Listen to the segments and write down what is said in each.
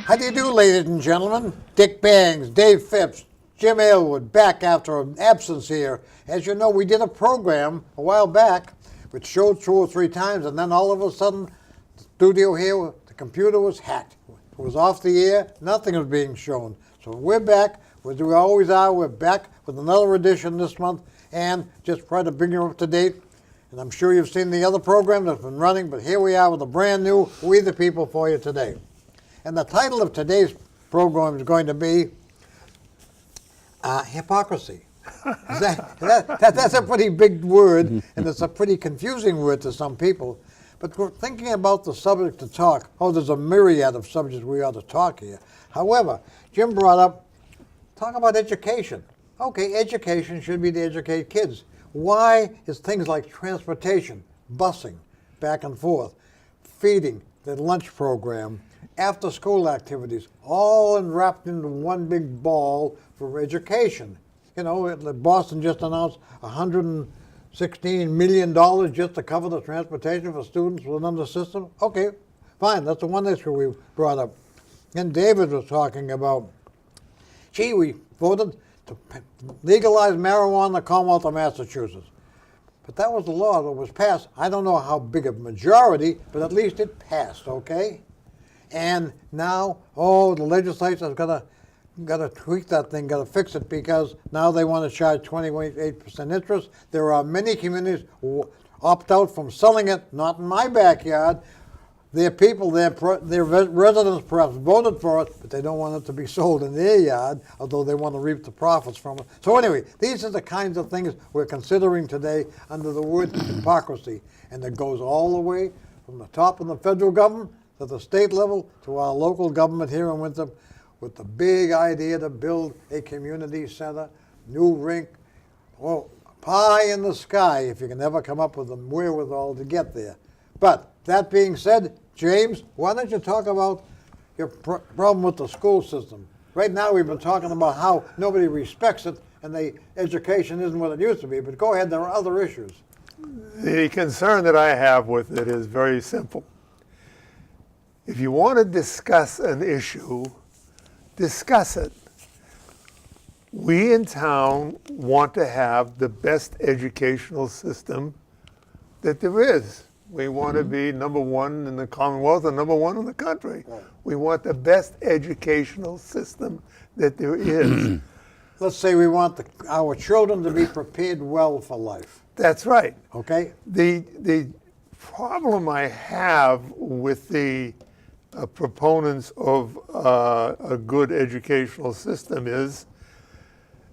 How do you do, ladies and gentlemen? Dick Bangs, Dave Phipps, Jim Aylward, back after an absence here. As you know, we did a program a while back which showed 2 or 3 times, and then all of a sudden, the studio here, the computer was hacked. It was off the air, nothing was being shown. So we're back, as we always are, we're back with another edition this month, and just try to bring you up to date. And I'm sure you've seen the other program that's been running, but here we are with a brand new We the People for you today. And the title of today's program is going to be hypocrisy. That's a pretty big word, and it's a pretty confusing word to some people. But we're thinking about the subject to talk. Oh, there's a myriad of subjects we ought to talk here. However, Jim brought up, talk about education. Okay, education should be to educate kids. Why is things like transportation, busing, back and forth, feeding, the lunch program, after-school activities, all wrapped into one big ball for education? You know, Boston just announced $116 million just to cover the transportation for students within the system. Okay, fine, that's the one issue we brought up. And David was talking about, gee, we voted to legalize marijuana in the Commonwealth of Massachusetts. But that was the law that was passed. I don't know how big a majority, but at least it passed, okay? And now, the legislature's got to tweak that thing, got to fix it, because now they want to charge 28% interest. There are many communities who opt out from selling it, not in my backyard. Their people, their residents perhaps voted for it, but they don't want it to be sold in their yard, although they want to reap the profits from it. So anyway, these are the kinds of things we're considering today under the word hypocrisy. And it goes all the way from the top of the federal government to the state level to our local government here in Winthrop, with the big idea to build a community center, new rink, pie in the sky if you can ever come up with the wherewithal to get there. But that being said, James, why don't you talk about your problem with the school system? Right now we've been talking about how nobody respects it and the education isn't what it used to be, but go ahead, there are other issues. The concern that I have with it is very simple. If you want to discuss an issue, discuss it. We in town want to have the best educational system that there is. We want to be number one in the Commonwealth and number one in the country. Right. We want the best educational system that there is. Let's say we want our children to be prepared well for life. That's right. Okay. The problem I have with the proponents of a good educational system is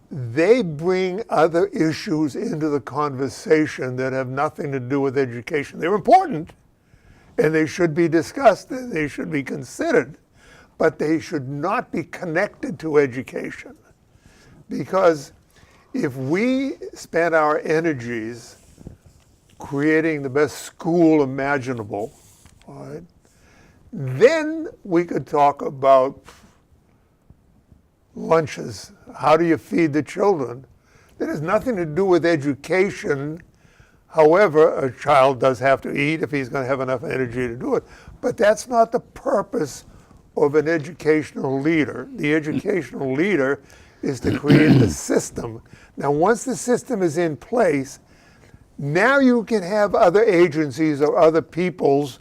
they bring other issues into the conversation that have nothing to do with education. They're important, and they should be discussed, and they should be considered, but they should not be connected to education. Because if we spend our energies creating the best school imaginable, all right, then we could talk about lunches. How do you feed the children? That has nothing to do with education. However, a child does have to eat if he's going to have enough energy to do it. But that's not the purpose of an educational leader. The educational leader is to create the system. Now, once the system is in place, now you can have other agencies or other peoples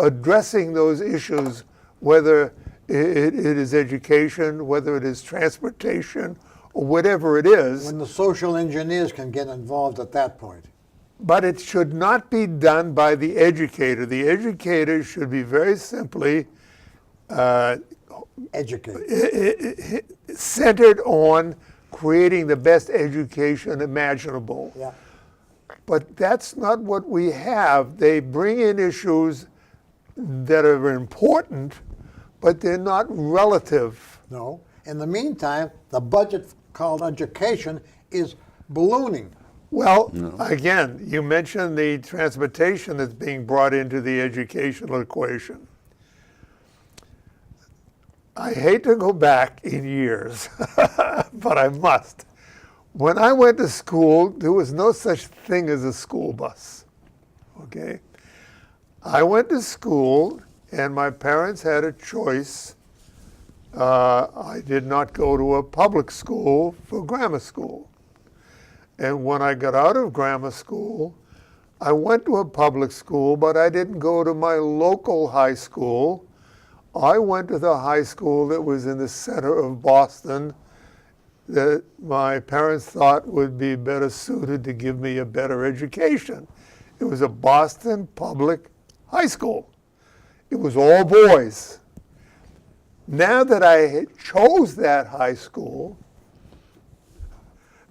addressing those issues, whether it is education, whether it is transportation, or whatever it is. When the social engineers can get involved at that point. But it should not be done by the educator. The educator should be very simply centered on creating the best education imaginable. Yeah. But that's not what we have. They bring in issues that are important, but they're not relative. No. In the meantime, the budget called education is ballooning. Well, again, you mentioned the transportation that's being brought into the educational equation. I hate to go back in years, but I must. When I went to school, there was no such thing as a school bus, okay? I went to school, and my parents had a choice I did not go to a public school for grammar school. And when I got out of grammar school, I went to a public school, but I didn't go to my local high school. I went to the high school that was in the center of Boston that my parents thought would be better suited to give me a better education. It was a Boston public high school. It was all boys. Now that I chose that high school,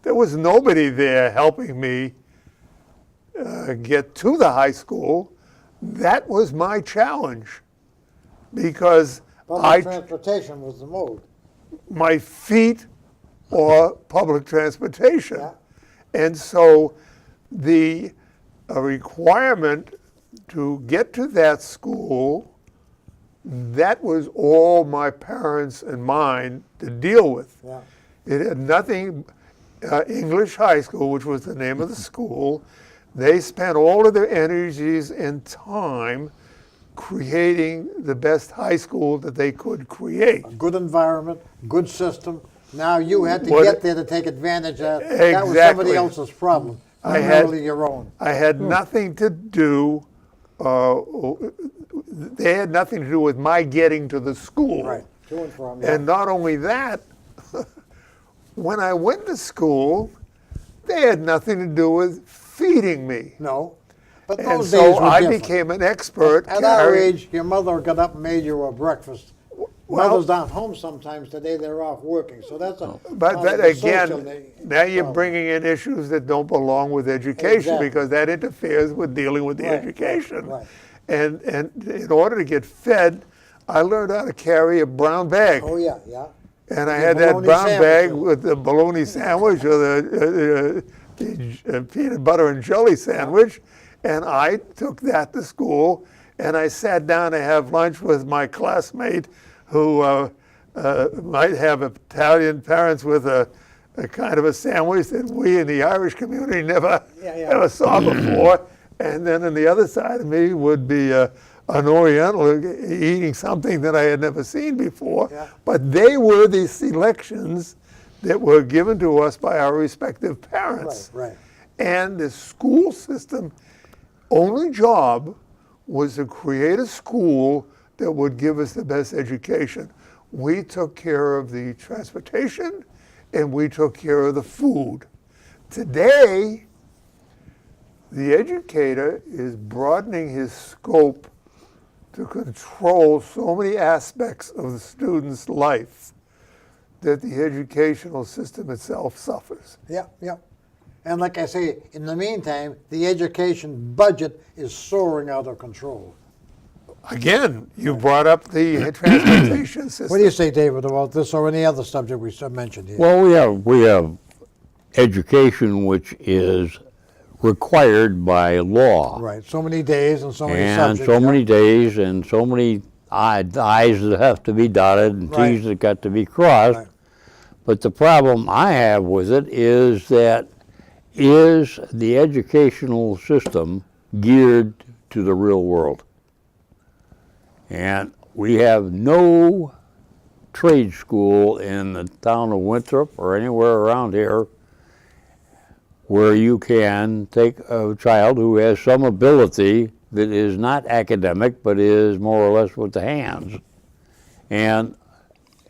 there was nobody there helping me get to the high school. That was my challenge because Public transportation was the mode. my feet or public transportation. Yeah. And so the requirement to get to that school, that was all my parents and mine to deal with. Yeah. It had nothing, English High School, which was the name of the school, they spent all of their energies and time creating the best high school that they could create. A good environment, good system. Now you had to What- get there to take advantage of it. That was somebody Exactly. else's problem, I not had- really your own. I had nothing to do, they had nothing to do with my getting to the school. Right. To and from. Yeah. And not only that, when I went to school, they had nothing to do with feeding me. No. But And those days so were I different. became an expert. At our carrying- age, your mother got up and made you a breakfast. Well- Mothers aren't home sometimes today, they're off working, so that's a. But part that of the social again, now you're problem. bringing in issues that don't belong with education Exactly. because that interferes with dealing with the Right, education. right. And in order to get fed, I learned how to carry a brown bag. Oh, yeah, yeah. And I The had that bologna brown bag sandwiches. with the bologna sandwich or the peanut butter and jelly sandwich. And I took that to school and I sat down to have lunch with my classmate who might have Italian parents with a kind of a sandwich that we in the Irish community never saw before. And then on the other side of me would be an Oriental eating something that I had never seen before. Yeah. But they were the selections that were given to us by our respective parents. Right, right. And the school system only job was to create a school that would give us the best education. We took care of the transportation and we took care of the food. Today, the educator is broadening his scope to control so many aspects of the student's life that the educational system itself suffers. Yeah, yeah. And like I say, in the meantime, the education budget is soaring out of control. Again, you brought up the transportation system. What do you say, David, about this or any other subject we mentioned here? Well, we have education which is required by law. Right, so many days and so many And subjects. so yeah. many days and so many I's that have to be dotted and Right. T's that got to be crossed. Right. But the problem I have with it is that is the educational system geared to the real world? And we have no trade school in the town of Winthrop or anywhere around here where you can take a child who has some ability that is not academic but is more or less with the hands and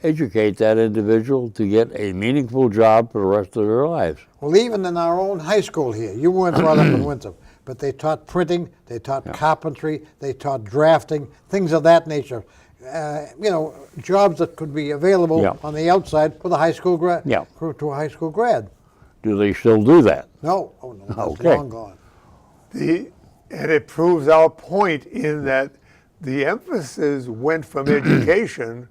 educate that individual to get a meaningful job for the rest of their lives. Well, even in our own high school here, you weren't brought up in Winthrop, but they taught printing, they taught carpentry, they taught drafting, things of that nature. Jobs that could be available Yeah. on the outside with a high school grad. Yeah. To a high school grad. Do they still do that? No, oh no, that's Okay. long gone. And it proves our point in that the emphasis went from education,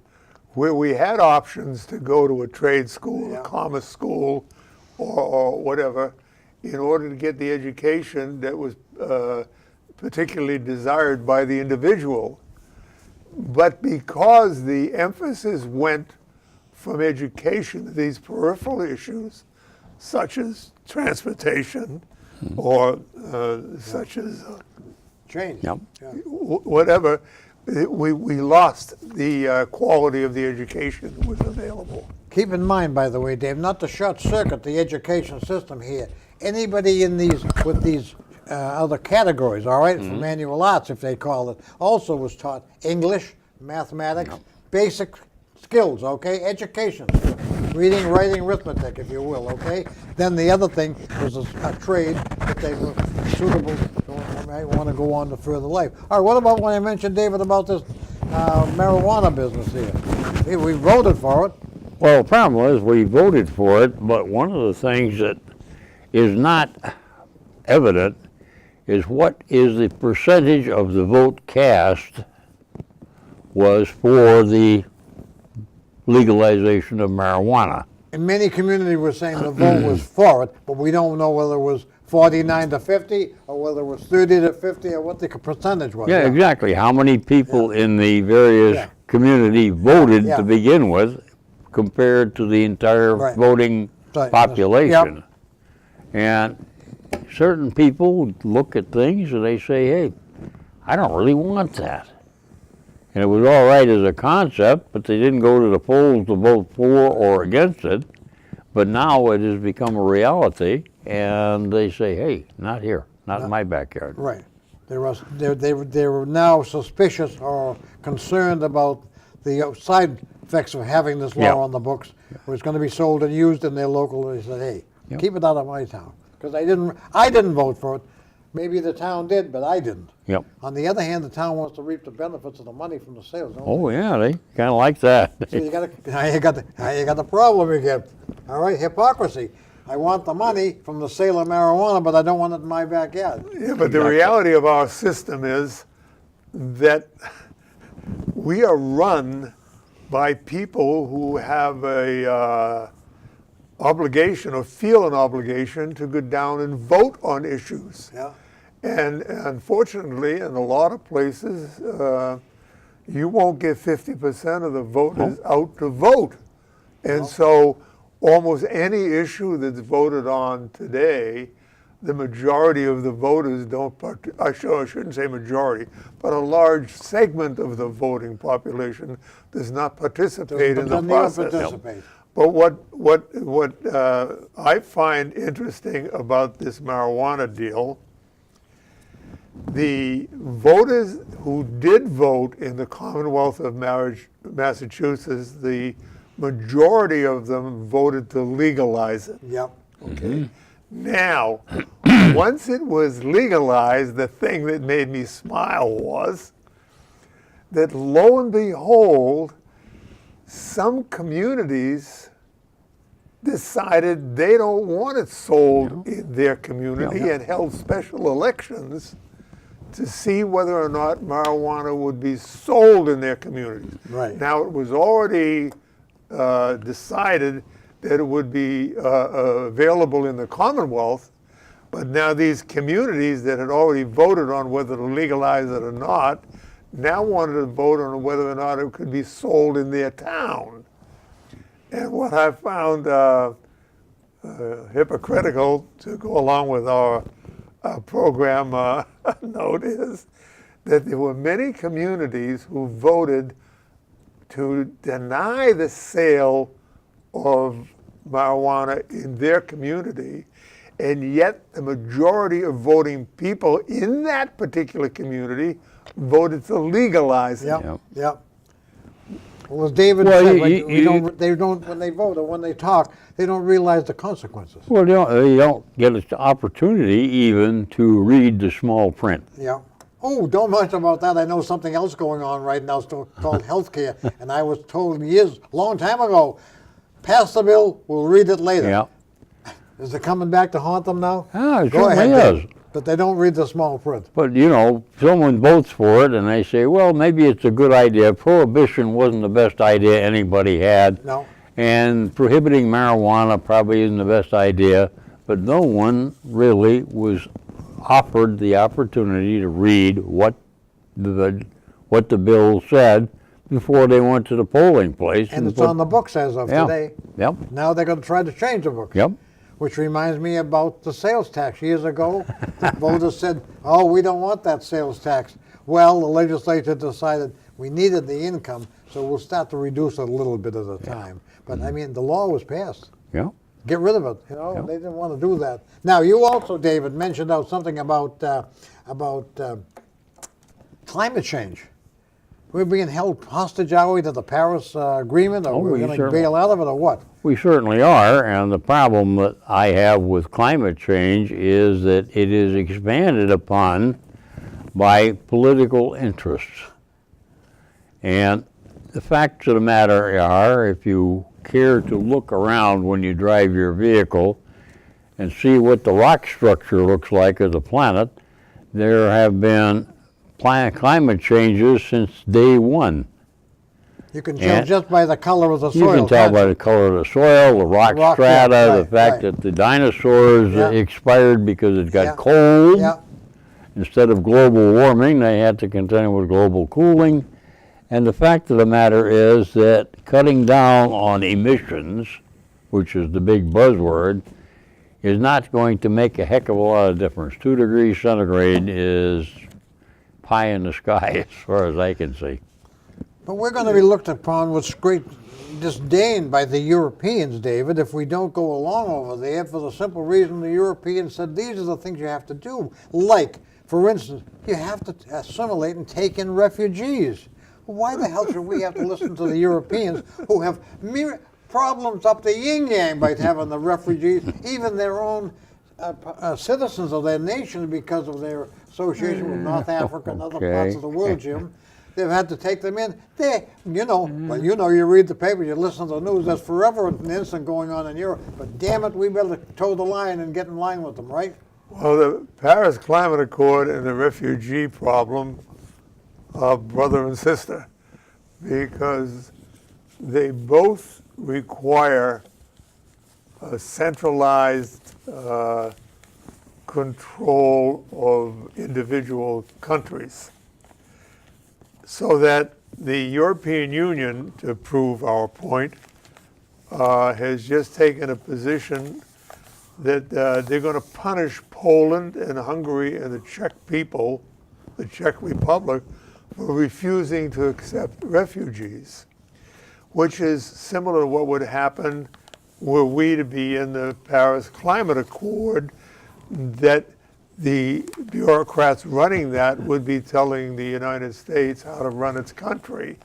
where we had options to go to a trade school, Yeah. a commerce school, or whatever, in order to get the education that was particularly desired by the individual. But because the emphasis went from education to these peripheral issues, such as transportation, or such as Change. Yep. Yeah. whatever, we lost the quality of the education that was available. Keep in mind, by the way, Dave, not to short circuit the education system here. Anybody in these with these other categories, all right, for manual arts, if they call it, also was taught English, mathematics, basic skills, okay, education, reading, writing, arithmetic, if you will, okay. Then the other thing was a trade that they were suitable. Might want to go on to further life. All right, what about when I mentioned, David, about this marijuana business here? Hey, we voted for it. Well, the problem is we voted for it, but one of the things that is not evident is what is the percentage of the vote cast was for the legalization of marijuana. In many communities, we're saying the vote was for it, but we don't know whether it was 49 to 50, or whether it was 30 to 50, or what the percentage was. Yeah, exactly. How many people in the various Yeah. community voted Yeah. to begin with compared to the entire Right. voting Right. population? And certain people look at things and they say, hey, I don't really want that. And it was all right as a concept, but they didn't go to the polls to vote for or against it. But now it has become a reality, and they say, hey, not here, not in my backyard. Right. They were now suspicious or concerned about the side effects of having this law Yeah. on the books. It was going to be sold and used in their local. They said, hey, Yep. keep it out of my town. Because I didn't vote for it. Maybe the town did, but I didn't. Yep. On the other hand, the town wants to reap the benefits of the money from the sales. Don't Oh, yeah, they kind of like that. So you got the problem again. All right, hypocrisy. I want the money from the sale of marijuana, but I don't want it in my backyard. Yeah, but the reality of our system is that we are run by people who have a obligation or feel an obligation to go down and vote on issues. Yeah. And unfortunately, in a lot of places, you won't get 50% of the voters out to vote. And so almost any issue that's voted on today, the majority of the voters don't, I shouldn't say majority, but a large segment of the voting population does not participate in the Doesn't even process. participate. But what I find interesting about this marijuana deal, the voters who did vote in the Commonwealth of Massachusetts, the majority of them voted to legalize it. Yep. Okay. Now, once it was legalized, the thing that made me smile was that lo and behold, some communities decided they don't want it sold in their community and held special elections to see whether or not marijuana would be sold in their communities. Right. Now, it was already decided that it would be available in the Commonwealth, but now these communities that had already voted on whether to legalize it or not now wanted to vote on whether or not it could be sold in their town. And what I found hypocritical, to go along with our program note, is that there were many communities who voted to deny the sale of marijuana in their community, and yet the majority of voting people in that particular community voted to legalize it. Yep. Yep. Yep. Well, as David Well, said, they when they vote or when they talk, they don't realize the consequences. Well, they don't get an opportunity even to read the small print. Yeah. Oh, don't mention about that. I know something else going on right now called healthcare, and I was told long time ago, pass the bill, we'll read it later. Yeah. Is it coming back to haunt them now? Ah, it Go certainly ahead, is. Dave. But they don't read the small print. But, someone votes for it and they say, well, maybe it's a good idea. Prohibition wasn't the best idea anybody had. No. And prohibiting marijuana probably isn't the best idea. But no one really was offered the opportunity to read what the bill said before they went to the polling place. And it's on the books as of Yeah. today. Yep. Now they're going to try to change the books. Yep. which reminds me about the sales tax. Years ago, the voters said, oh, we don't want that sales tax. Well, the legislature decided we needed the income, so we'll start to reduce it a little bit at a time. But I mean, the law was passed. Yeah. Get rid of it. You know, Yeah. they didn't want to do that. Now, you also, David, mentioned out something about climate change. We're being held hostage, are we, to the Paris Agreement, or Oh, we're we going to certainly- bail out of it, or what? We certainly are, and the problem that I have with climate change is that it is expanded upon by political interests. And the facts of the matter are, if you care to look around when you drive your vehicle and see what the rock structure looks like of the planet, there have been climate changes since day one. You can tell And just by the color of the You soil. can tell can't by you? the color of the soil, the rock Rock, strata, yeah, the right, fact right. that the dinosaurs Yeah. expired because it got Yeah. cold. Yeah, Instead of global warming, they had to contend with global cooling. And the fact of the matter is that cutting down on emissions, which is the big buzzword, is not going to make a heck of a lot of difference. 2 degrees centigrade is pie in the sky as far as I can see. but we're going to be looked upon with great disdain by the Europeans, David, if we don't go along over there, for the simple reason the Europeans said these are the things you have to do. Like, for instance, you have to assimilate and take in refugees. Why the hell should we have to listen to the Europeans who have problems up the yin-yang by having the refugees, even their own citizens of their nation, because of their association with North Africa and other parts of the world, Jim? They've had to take them in. Well, you read the paper, you listen to the news, there's forever an incident going on in Europe. But damn it, we better toe the line and get in line with them, right? Well, the Paris Climate Accord and the refugee problem are brother and sister, because they both require a centralized control of individual countries, so that the European Union, to prove our point, has just taken a position that they're going to punish Poland and Hungary and the Czech people, the Czech Republic, for refusing to accept refugees, which is similar to what would happen were we to be in the Paris Climate Accord, that the bureaucrats running that would be telling the United States how to run its country.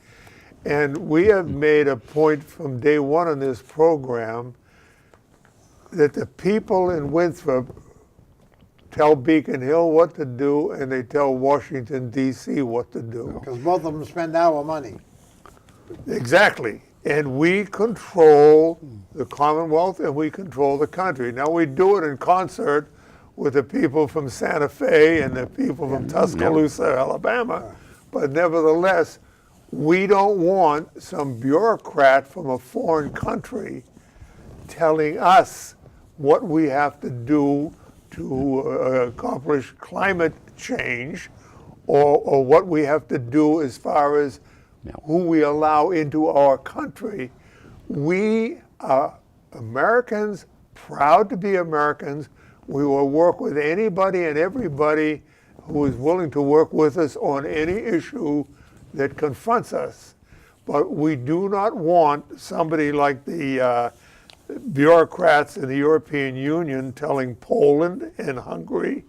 And we have made a point from day one in this program that the people in Winthrop tell Beacon Hill what to do, and they tell Washington, D.C. what to do. Because both of them spend our money. Exactly. And we control the Commonwealth and we control the country. Now, we do it in concert with the people from Santa Fe and the people from Tuscaloosa, Alabama. But nevertheless, we don't want some bureaucrat from a foreign country telling us what we have to do to accomplish climate change, or what we have to do as far as who we allow into our country. We are Americans, proud to be Americans. We will work with anybody and everybody who is willing to work with us on any issue that confronts us. But we do not want somebody like the bureaucrats in the European Union telling Poland and Hungary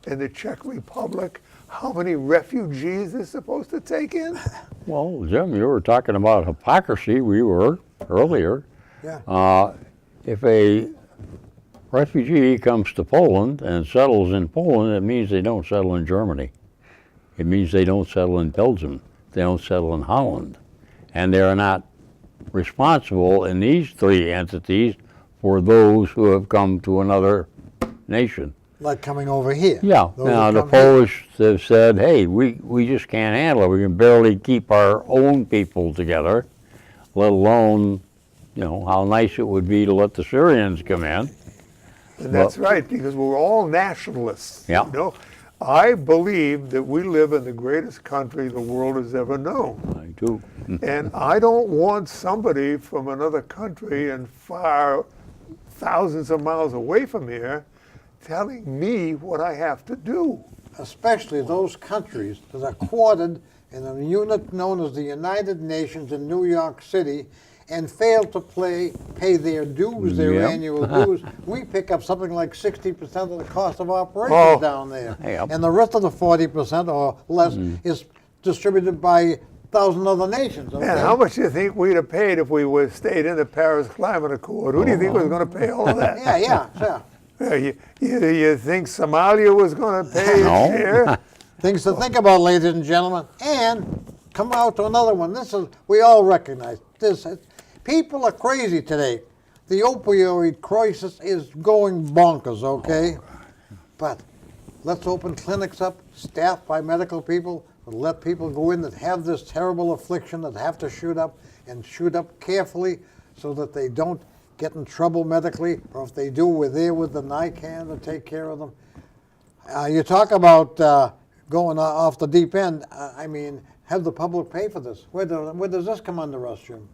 and the Czech Republic how many refugees they're supposed to take in. Well, Jim, you were talking about hypocrisy. We were earlier. Yeah. If a refugee comes to Poland and settles in Poland, it means they don't settle in Germany. It means they don't settle in Belgium. They don't settle in Holland. And they are not responsible in these three entities for those who have come to another nation. Like coming over here. Yeah. Those Now, who the come here. Polish have said, hey, we just can't handle it. We can barely keep our own people together, let alone, how nice it would be to let the Syrians come in. And that's right, because we're all nationalists. Yeah. I believe that we live in the greatest country the world has ever known. I do. And I don't want somebody from another country and far thousands of miles away from here telling me what I have to do. Especially those countries that are quartered in a unit known as the United Nations in New York City and fail to pay their dues, their Yep. annual dues. We pick up something like 60% of the cost of operations Oh. down there. Yep. And the rest of the 40% or less is distributed by 1,000 other nations. Okay? And how much do you think we'd have paid if we would stayed in the Paris Climate Accord? Who do you think was going to pay all of that? Yeah. You think Somalia was going to pay No. its share? Things to think about, ladies and gentlemen. And come out to another one. This is, we all recognize this. People are crazy today. The opioid crisis is going bonkers, okay? But let's open clinics up, staffed by medical people, and let people go in that have this terrible affliction that have to shoot up and shoot up carefully so that they don't get in trouble medically, or if they do, we're there with the Narcan to take care of them. You talk about going off the deep end. I mean, have the public pay for this. Where does this come under us, Jim?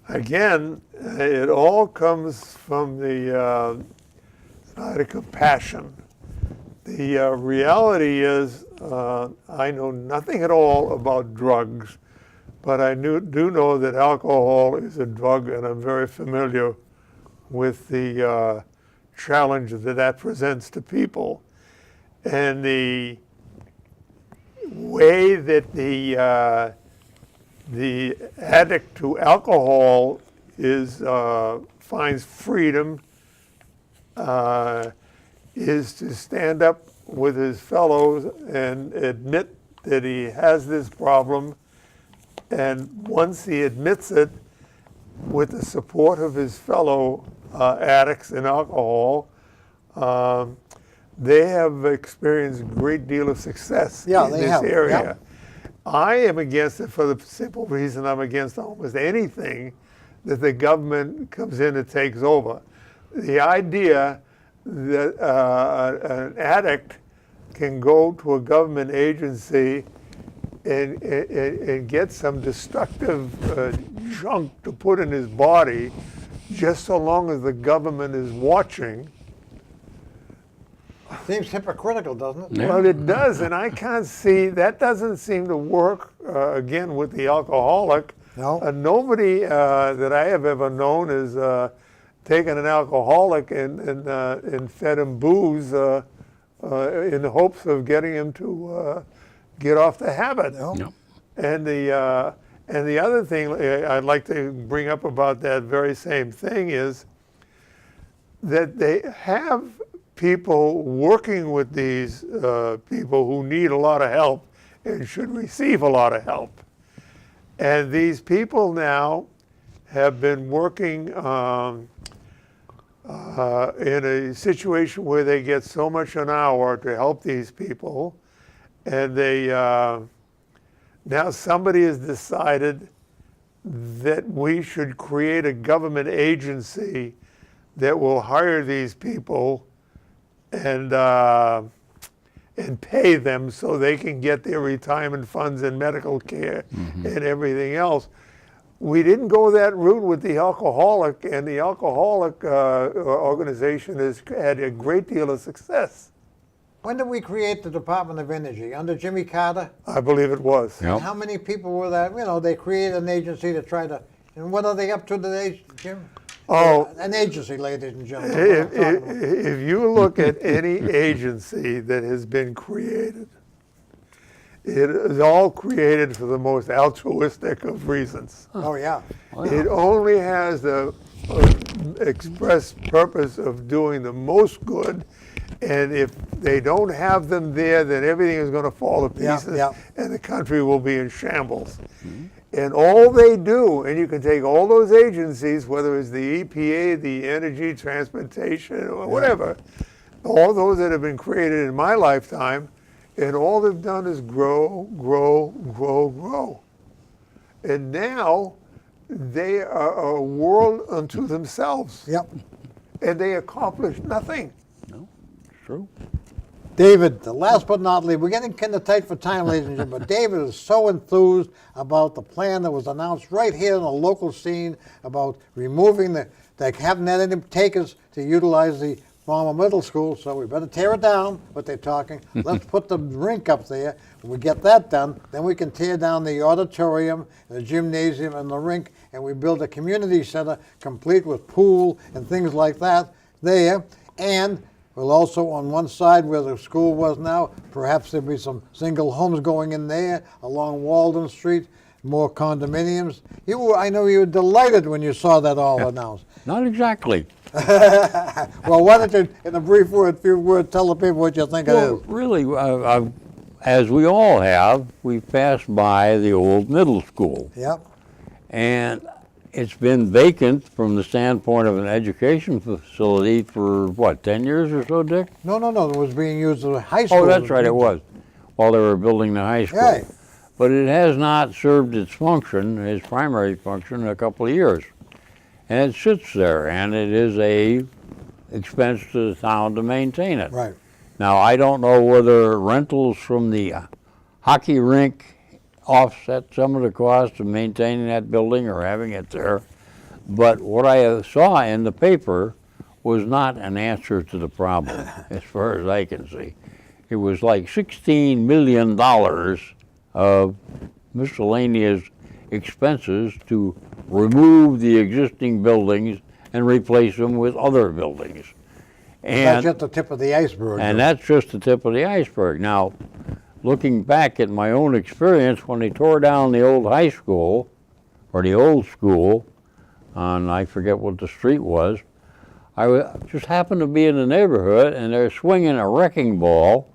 Again, it all comes from the side of compassion. The reality is, I know nothing at all about drugs, but I do know that alcohol is a drug, and I'm very familiar with the challenge that presents to people. And the way that the addict to alcohol finds freedom is to stand up with his fellows and admit that he has this problem. And once he admits it, with the support of his fellow addicts in alcohol, they have experienced a great deal of success in they this have. area. Yeah. I am against it for the simple reason I'm against almost anything that the government comes in and takes over. The idea that an addict can go to a government agency and get some destructive junk to put in his body just so long as the government is watching. Seems hypocritical, doesn't it? Well, it does, and I can't see, that doesn't seem to work, again, with the alcoholic. No. Nobody that I have ever known has taken an alcoholic and fed him booze in the hopes of getting him to get off the habit. No. Yep. And the other thing I'd like to bring up about that very same thing is that they have people working with these people who need a lot of help and should receive a lot of help. And these people now have been working in a situation where they get so much an hour to help these people, and they now somebody has decided that we should create a government agency that will hire these people and pay them so they can get their retirement funds and medical care and everything else. We didn't go that route with the alcoholic, and the alcoholic organization has had a great deal of success. When did we create the Department of Energy? Under Jimmy Carter? I believe it was. Yep. How many people were that? You know, they created an agency to try to, and what are they up to today, Jim? Oh, An agency, ladies and gentlemen. That's what I'm talking about. if you look at any agency that has been created, it is all created for the most altruistic of reasons. Oh, yeah. It only has the express purpose of doing the most good, and if they don't have them there, then everything is going to fall to Yeah, pieces, yeah. and the country will be in shambles. And all they do, and you can take all those agencies, whether it's the EPA, the Energy, Transportation, or whatever, all those that have been created in my lifetime, and all they've done is grow, grow, grow, grow. And now they are a world unto themselves, Yep. and they accomplish nothing. True. David, the last but not least, we're getting kind of tight for time, ladies and gentlemen, but David is so enthused about the plan that was announced right here in the local scene about removing They haven't had any takers to utilize the former middle school, so we better tear it down, what they're talking. Let's put the rink up there. When we get that done, then we can tear down the auditorium, the gymnasium, and the rink, and we build a community center complete with pool and things like that there. And we'll also, on one side where the school was now, perhaps there'll be some single homes going in there along Walden Street, more condominiums. I know you were delighted when you saw that all announced. Not exactly. Well, why don't you, in a brief word, few words, tell the people what you think it Well, is. really, as we all have, we've passed by the old middle school. Yep. And it's been vacant from the standpoint of an education facility for, what, 10 years or so, Dick? No, it was being used as a high school. Oh, that's right, it was, while they were building the high school. Right. But it has not served its function, its primary function, in a couple of years. And it sits there, and it is a expense to the town to maintain it. Right. Now, I don't know whether rentals from the hockey rink offset some of the cost of maintaining that building or having it there, but what I saw in the paper was not an answer to the problem, as far as I can see. It was like $16 million of miscellaneous expenses to remove the existing buildings and replace them with other buildings. That's just the tip of the iceberg. And that's just the tip of the iceberg. Now, looking back at my own experience, when they tore down the old high school, or the old school, on, I forget what the street was, just happened to be in the neighborhood, and they're swinging a wrecking ball,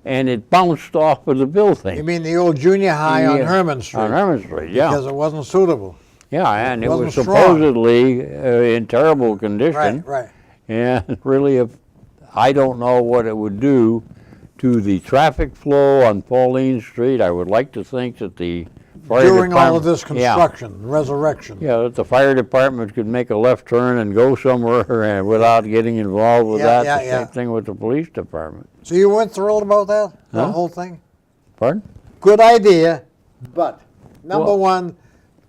and it bounced off of the building. You mean the old junior high on Herman Street? On Herman Street, yeah. Because it wasn't suitable. Yeah, and it was wasn't strong. supposedly in terrible condition. Right. And really, I don't know what it would do to the traffic flow on Pauline Street. I would like to think that the fire During all of department- this construction, resurrection. Yeah, that the fire department could make a left turn and go somewhere without getting involved with Yeah, that. yeah, The yeah. same thing with the police department. So you weren't thrilled about that, the Huh? whole thing? Pardon? Good idea, but number Well- one,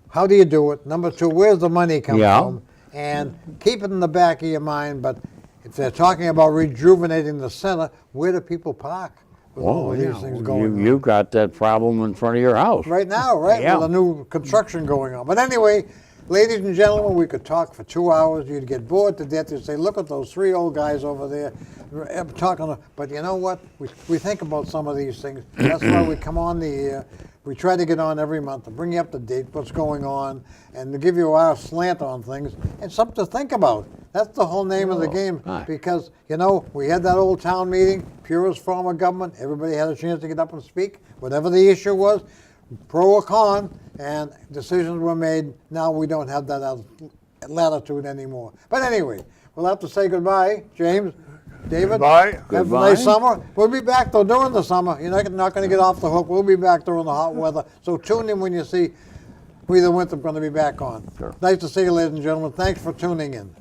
how do you do it? Number two, where's the money come Yeah. from? And keep it in the back of your mind, but if they're talking about rejuvenating the center, where do people park with all of these things going on? You've got that problem in front of your house. Right now, right? Yeah. With the new construction going on. But anyway, ladies and gentlemen, we could talk for 2 hours. You'd get bored to death. You'd say, look at those three old guys over there talking. But you know what? We think about some of these things. That's why we come on the air. We try to get on every month to bring you up to date, what's going on, and to give you our slant on things and something to think about. That's the whole name of the game. Hi. Because, you know, we had that old town meeting, purest form of government. Everybody had a chance to get up and speak, whatever the issue was, pro or con, and decisions were made. Now we don't have that latitude anymore. But anyway, we'll have to say goodbye, James, David. Goodbye. Have a nice Goodbye. summer. We'll be back though during the summer. You're not going to get off the hook. We'll be back during the hot weather. So tune in when you see We the Winter going to be back on. Sure. Nice to see you, ladies and gentlemen. Thanks for tuning in.